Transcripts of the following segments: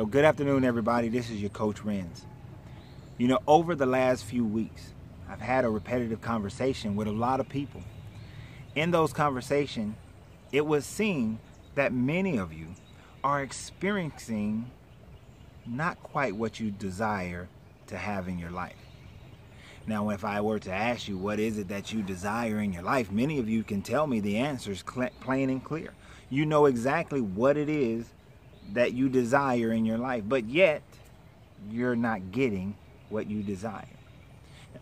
Good afternoon, everybody. This is your Coach Renz. Over the last few weeks, I've had a repetitive conversation with a lot of people. In those conversations, it was seen that many of you are experiencing not quite what you desire to have in your life. Now, if I were to ask you what is it that you desire in your life, many of you can tell me the answer is plain and clear. You know exactly what it is that you desire in your life, but yet you're not getting what you desire.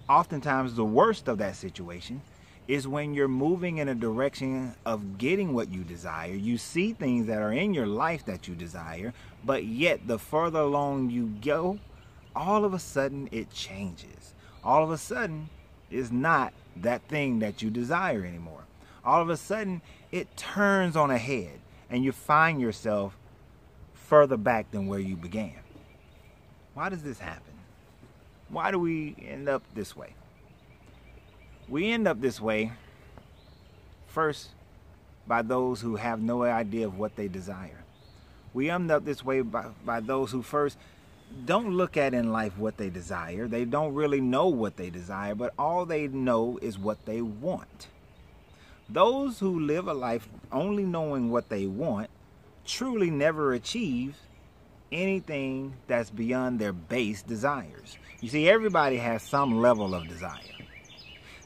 Oftentimes, the worst of that situation is when you're moving in a direction of getting what you desire. You see things that are in your life that you desire, but yet the further along you go, all of a sudden it changes. All of a sudden, it's not that thing that you desire anymore. All of a sudden, it turns on a head and you find yourself further back than where you began. Why does this happen? Why do we end up this way? We end up this way, first, by those who have no idea of what they desire. We end up this way by those who first don't look at in life what they desire. They don't really know what they desire, but all they know is what they want. Those who live a life only knowing what they want truly never achieve anything that's beyond their base desires. You see, everybody has some level of desire.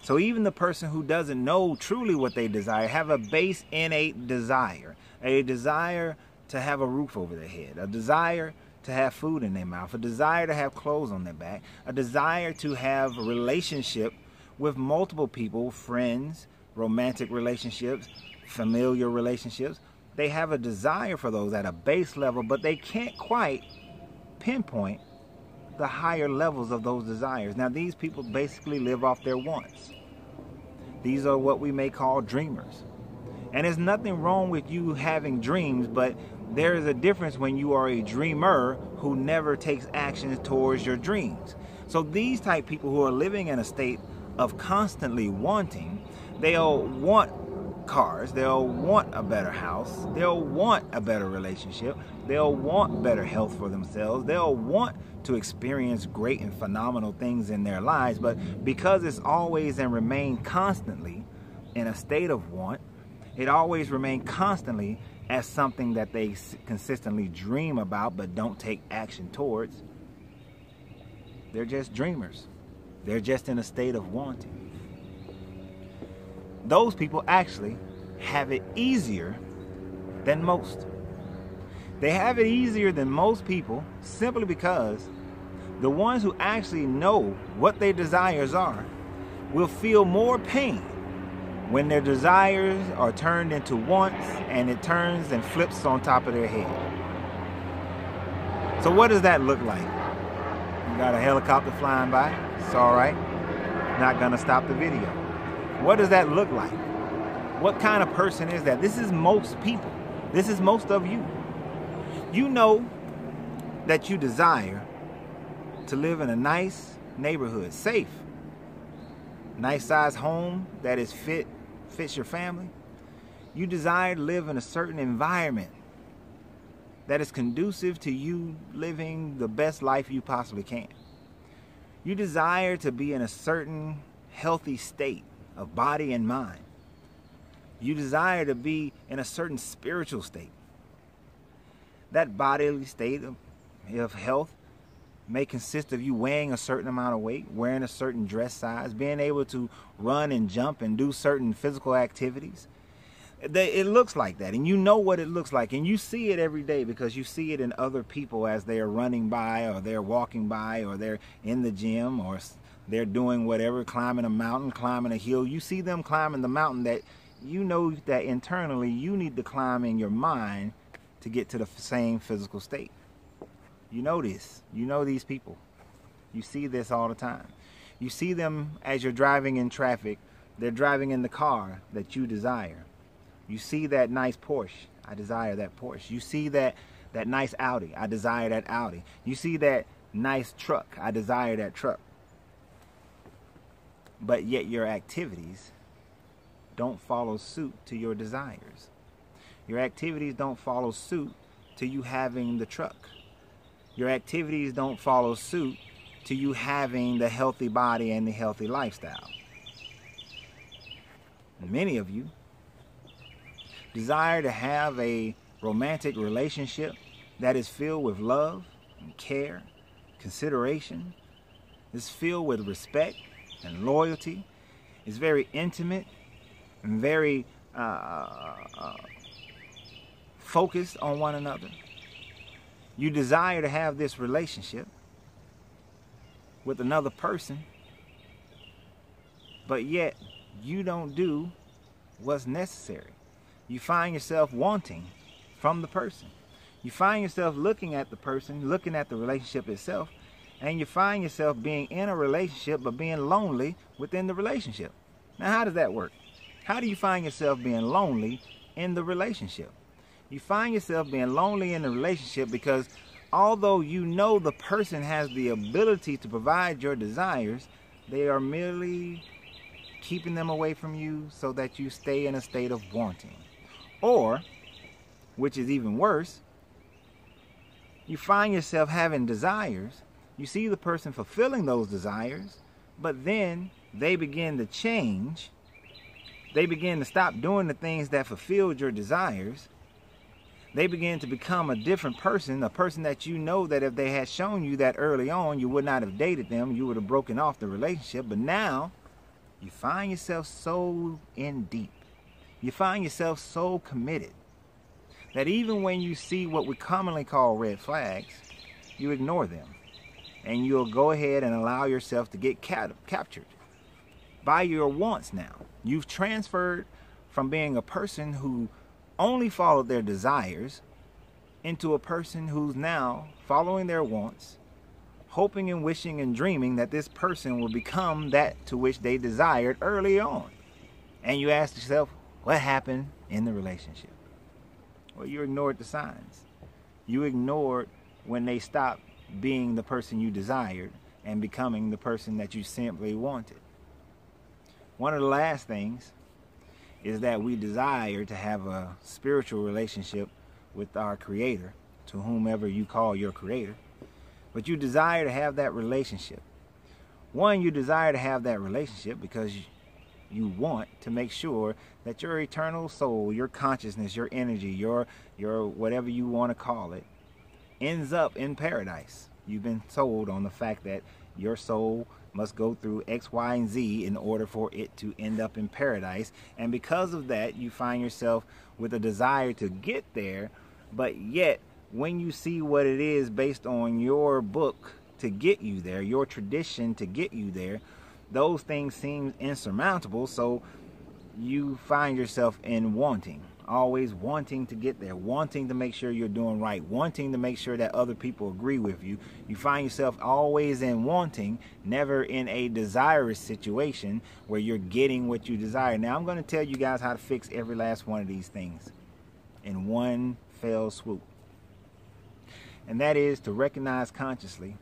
So even the person who doesn't know truly what they desire have a base innate desire. A desire to have a roof over their head, a desire to have food in their mouth, a desire to have clothes on their back, a desire to have a relationship with multiple people, friends, romantic relationships, familiar relationships. They have a desire for those at a base level, but they can't quite pinpoint the higher levels of those desires. Now, these people basically live off their wants. These are what we may call dreamers. And there's nothing wrong with you having dreams, but there is a difference when you are a dreamer who never takes action towards your dreams. So these type people who are living in a state of constantly wanting, they'll want cars, they'll want a better house, they'll want a better relationship, they'll want better health for themselves, they'll want to experience great and phenomenal things in their lives, but because it's always and remain constantly in a state of want, it always remain constantly as something that they consistently dream about but don't take action towards. They're just dreamers. They're just in a state of wanting. Those people actually have it easier than most. They have it easier than most people simply because the ones who actually know what their desires are will feel more pain when their desires are turned into wants and it turns and flips on top of their head. So what does that look like? You got a helicopter flying by? It's all right. Not gonna stop the video. What does that look like? What kind of person is that? This is most people. This is most of you. You know that you desire to live in a nice neighborhood, safe, nice size home that is fits your family. You desire to live in a certain environment that is conducive to you living the best life you possibly can. You desire to be in a certain healthy state of body and mind. You desire to be in a certain spiritual state. That bodily state of health may consist of you weighing a certain amount of weight, wearing a certain dress size, being able to run and jump and do certain physical activities. It looks like that, and you know what it looks like, and you see it every day because you see it in other people as they are running by, or they're walking by, or they're in the gym, or they're doing whatever, climbing a mountain, climbing a hill. You see them climbing the mountain that you know that internally you need to climb in your mind to get to the same physical state. You know this. You know these people. You see this all the time. You see them as you're driving in traffic. They're driving in the car that you desire. You see that nice Porsche. I desire that Porsche. You see that nice Audi. I desire that Audi. You see that nice truck. I desire that truck. But yet your activities don't follow suit to your desires. Your activities don't follow suit to you having the truck. your activities don't follow suit to you having the healthy body and the healthy lifestyle. Many of you desire to have a romantic relationship that is filled with love and care, consideration, is filled with respect and loyalty, is very intimate and very focused on one another. You desire to have this relationship with another person, but yet you don't do what's necessary. You find yourself wanting from the person. You find yourself looking at the person, looking at the relationship itself, and you find yourself being in a relationship but being lonely within the relationship. Now, how does that work? How do you find yourself being lonely in the relationship? You find yourself being lonely in the relationship because although you know the person has the ability to provide your desires, they are merely keeping them away from you so that you stay in a state of wanting. Or, which is even worse, you find yourself having desires. You see the person fulfilling those desires, but then they begin to change. They begin to stop doing the things that fulfilled your desires. They begin to become a different person, a person that you know that if they had shown you that early on, you would not have dated them, you would have broken off the relationship. But now, you find yourself so in deep. You find yourself so committed that even when you see what we commonly call red flags, you ignore them. And you'll go ahead and allow yourself to get captured by your wants now. You've transferred from being a person who only followed their desires into a person who's now following their wants, hoping and wishing and dreaming that this person will become that to which they desired early on. And you ask yourself, what happened in the relationship? Well, you ignored the signs. You ignored when they stopped being the person you desired and becoming the person that you simply wanted. One of the last things is that we desire to have a spiritual relationship with our Creator, to whomever you call your Creator. But you desire to have that relationship. One, you desire to have that relationship because you want to make sure that your eternal soul, your consciousness, your energy, your whatever you want to call it, ends up in paradise. You've been sold on the fact that your soul must go through X, Y, and Z in order for it to end up in paradise. And because of that, you find yourself with a desire to get there, but yet when you see what it is based on your book to get you there, your tradition to get you there, those things seem insurmountable. So you find yourself in wanting, always wanting to get there, wanting to make sure you're doing right, wanting to make sure that other people agree with you. You find yourself always in wanting, never in a desirous situation where you're getting what you desire. Now, I'm going to tell you guys how to fix every last one of these things in one fell swoop. And that is to recognize consciously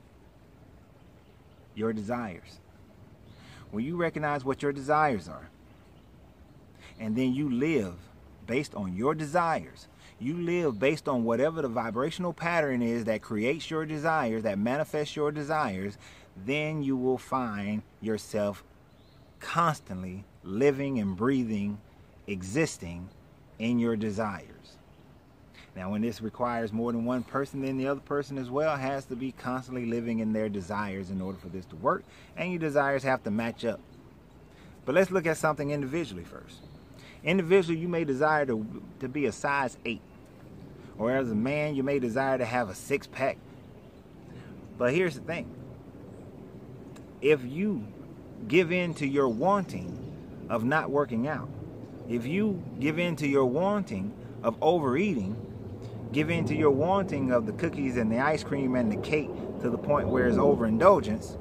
your desires. When you recognize what your desires are, and then you live based on your desires, you live based on whatever the vibrational pattern is that creates your desires, that manifests your desires, then you will find yourself constantly living and breathing, existing in your desires. Now, when this requires more than one person, then the other person as well has to be constantly living in their desires in order for this to work, and your desires have to match up. But let's look at something individually first. Individually, you may desire to be a size 8. Or as a man, you may desire to have a 6-pack. But here's the thing. If you give in to your wanting of not working out, if you give in to your wanting of overeating, give in to your wanting of the cookies and the ice cream and the cake to the point where it's overindulgence,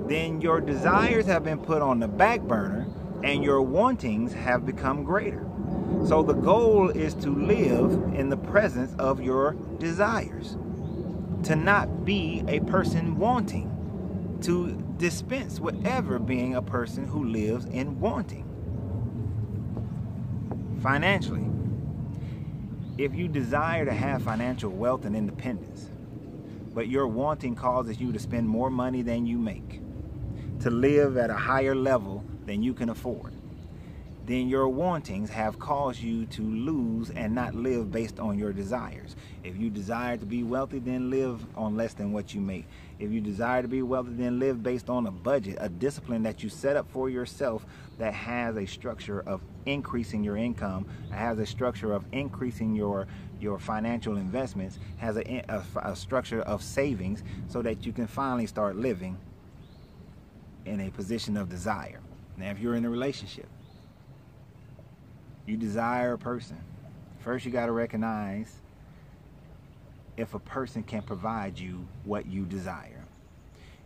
then your desires have been put on the back burner and your wantings have become greater. So the goal is to live in the presence of your desires, to not be a person wanting, to dispense with ever being a person who lives in wanting. Financially, if you desire to have financial wealth and independence, but your wanting causes you to spend more money than you make, to live at a higher level than you can afford, then your wantings have caused you to lose and not live based on your desires. If you desire to be wealthy, then live on less than what you make. If you desire to be wealthy, then live based on a budget, a discipline that you set up for yourself that has a structure of increasing your income, has a structure of increasing your financial investments, has a structure of savings, so that you can finally start living in a position of desire. Now, if you're in a relationship, you desire a person. First, you got to recognize if a person can provide you what you desire.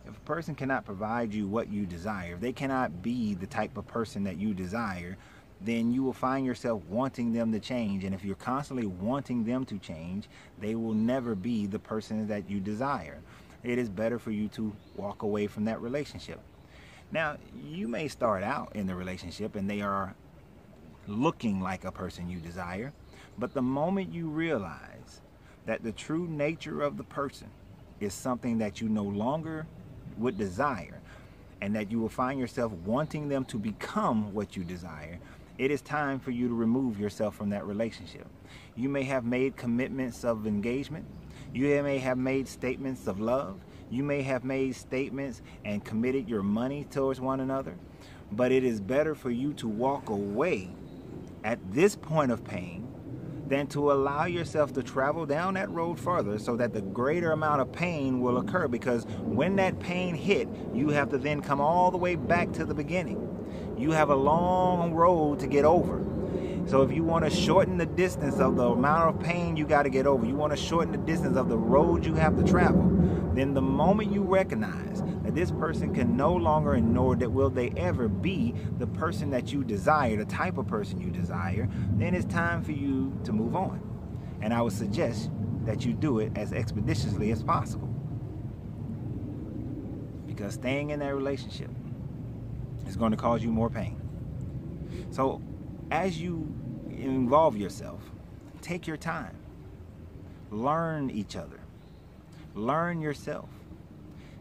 If a person cannot provide you what you desire, if they cannot be the type of person that you desire, then you will find yourself wanting them to change. And if you're constantly wanting them to change, they will never be the person that you desire. It is better for you to walk away from that relationship. Now, you may start out in the relationship and they are looking like a person you desire, but the moment you realize that the true nature of the person is something that you no longer would desire, and that you will find yourself wanting them to become what you desire, it is time for you to remove yourself from that relationship. You may have made commitments of engagement. You may have made statements of love. You may have made statements and committed your money towards one another, but it is better for you to walk away at this point of pain than to allow yourself to travel down that road further, so that the greater amount of pain will occur, because when that pain hit, you have to then come all the way back to the beginning. You have a long road to get over. So if you want to shorten the distance of the amount of pain you got to get over, you want to shorten the distance of the road you have to travel, then the moment you recognize that this person can no longer, and nor that will they ever be the person that you desire, the type of person you desire, then it's time for you to move on. And I would suggest that you do it as expeditiously as possible, because staying in that relationship is going to cause you more pain. So as you involve yourself, take your time. Learn each other. Learn yourself.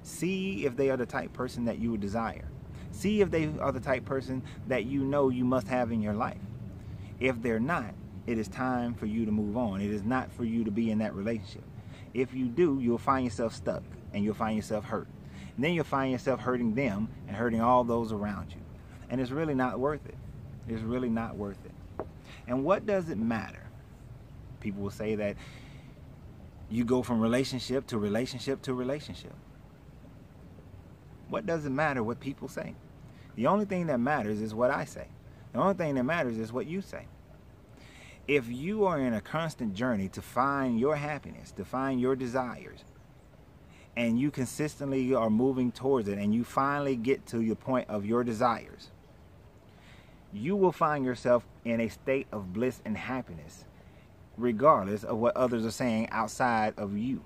See if they are the type person that you would desire. See if they are the type person that you know you must have in your life. If they're not, it is time for you to move on. It is not for you to be in that relationship. If you do, you'll find yourself stuck and you'll find yourself hurt. And then you'll find yourself hurting them and hurting all those around you. And it's really not worth it. It's really not worth it. And what does it matter? People will say that you go from relationship to relationship to relationship. What does it matter what people say? The only thing that matters is what I say. The only thing that matters is what you say. If you are in a constant journey to find your happiness, to find your desires, and you consistently are moving towards it, and you finally get to the point of your desires, you will find yourself in a state of bliss and happiness, regardless of what others are saying outside of you.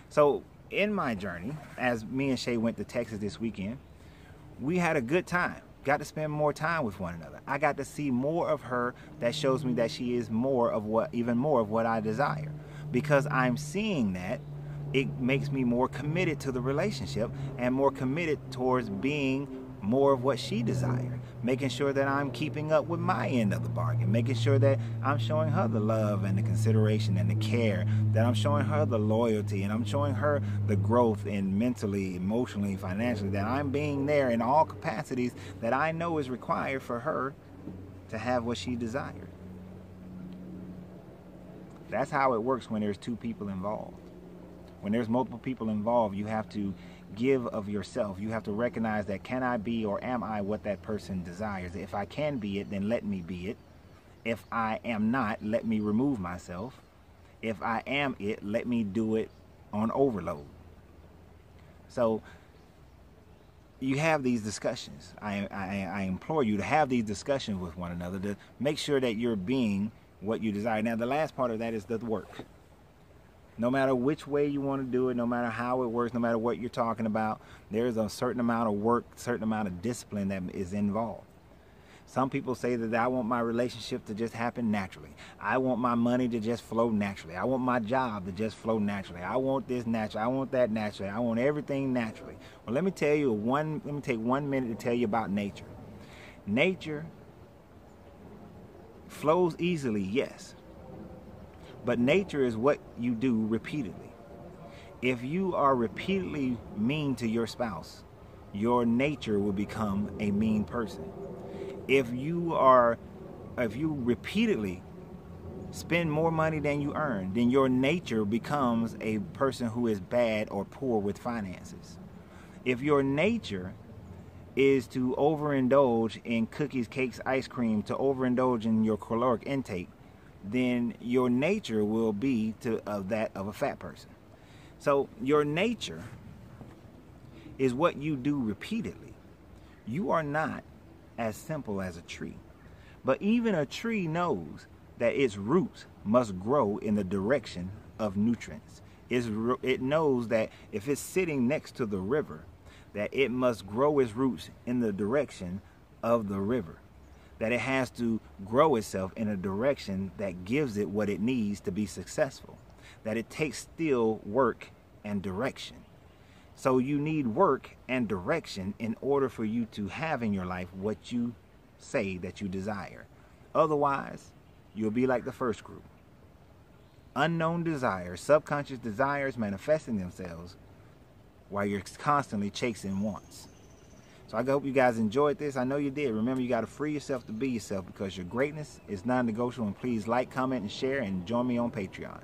So in my journey, as me and Shay went to Texas this weekend, we had a good time. Got to spend more time with one another. I got to see more of her that shows me that she is even more of what I desire. Because I'm seeing that, it makes me more committed to the relationship and more committed towards being more of what she desired, making sure that I'm keeping up with my end of the bargain, making sure that I'm showing her the love and the consideration and the care, that I'm showing her the loyalty, and I'm showing her the growth in mentally, emotionally, financially, that I'm being there in all capacities that I know is required for her to have what she desired. That's how it works when there's two people involved. When there's multiple people involved, you have to give of yourself. You have to recognize that, can I be or am I what that person desires? If I can be it, then let me be it. If I am not, let me remove myself. If I am it, let me do it on overload. So you have these discussions. I implore you to have these discussions with one another to make sure that you're being what you desire. Now, the last part of that is the work. No matter which way you want to do it, no matter how it works, no matter what you're talking about, there's a certain amount of work, certain amount of discipline that is involved. Some people say that I want my relationship to just happen naturally. I want my money to just flow naturally. I want my job to just flow naturally. I want this naturally. I want that naturally. I want everything naturally. Well, let me take 1 minute to tell you about nature. Nature flows easily, yes. But nature is what you do repeatedly. If you are repeatedly mean to your spouse, your nature will become a mean person. If you repeatedly spend more money than you earn, then your nature becomes a person who is bad or poor with finances. If your nature is to overindulge in cookies, cakes, ice cream, to overindulge in your caloric intake, then your nature will be that of a fat person. So your nature is what you do repeatedly. You are not as simple as a tree. But even a tree knows that its roots must grow in the direction of nutrients. It knows that if it's sitting next to the river, that it must grow its roots in the direction of the river. That it has to grow itself in a direction that gives it what it needs to be successful. That it takes still work and direction. So you need work and direction in order for you to have in your life what you say that you desire. Otherwise, you'll be like the first group. Unknown desires, subconscious desires manifesting themselves while you're constantly chasing wants. So I hope you guys enjoyed this. I know you did. Remember, you got to free yourself to be yourself, because your greatness is non-negotiable. And please like, comment, and share, and join me on Patreon.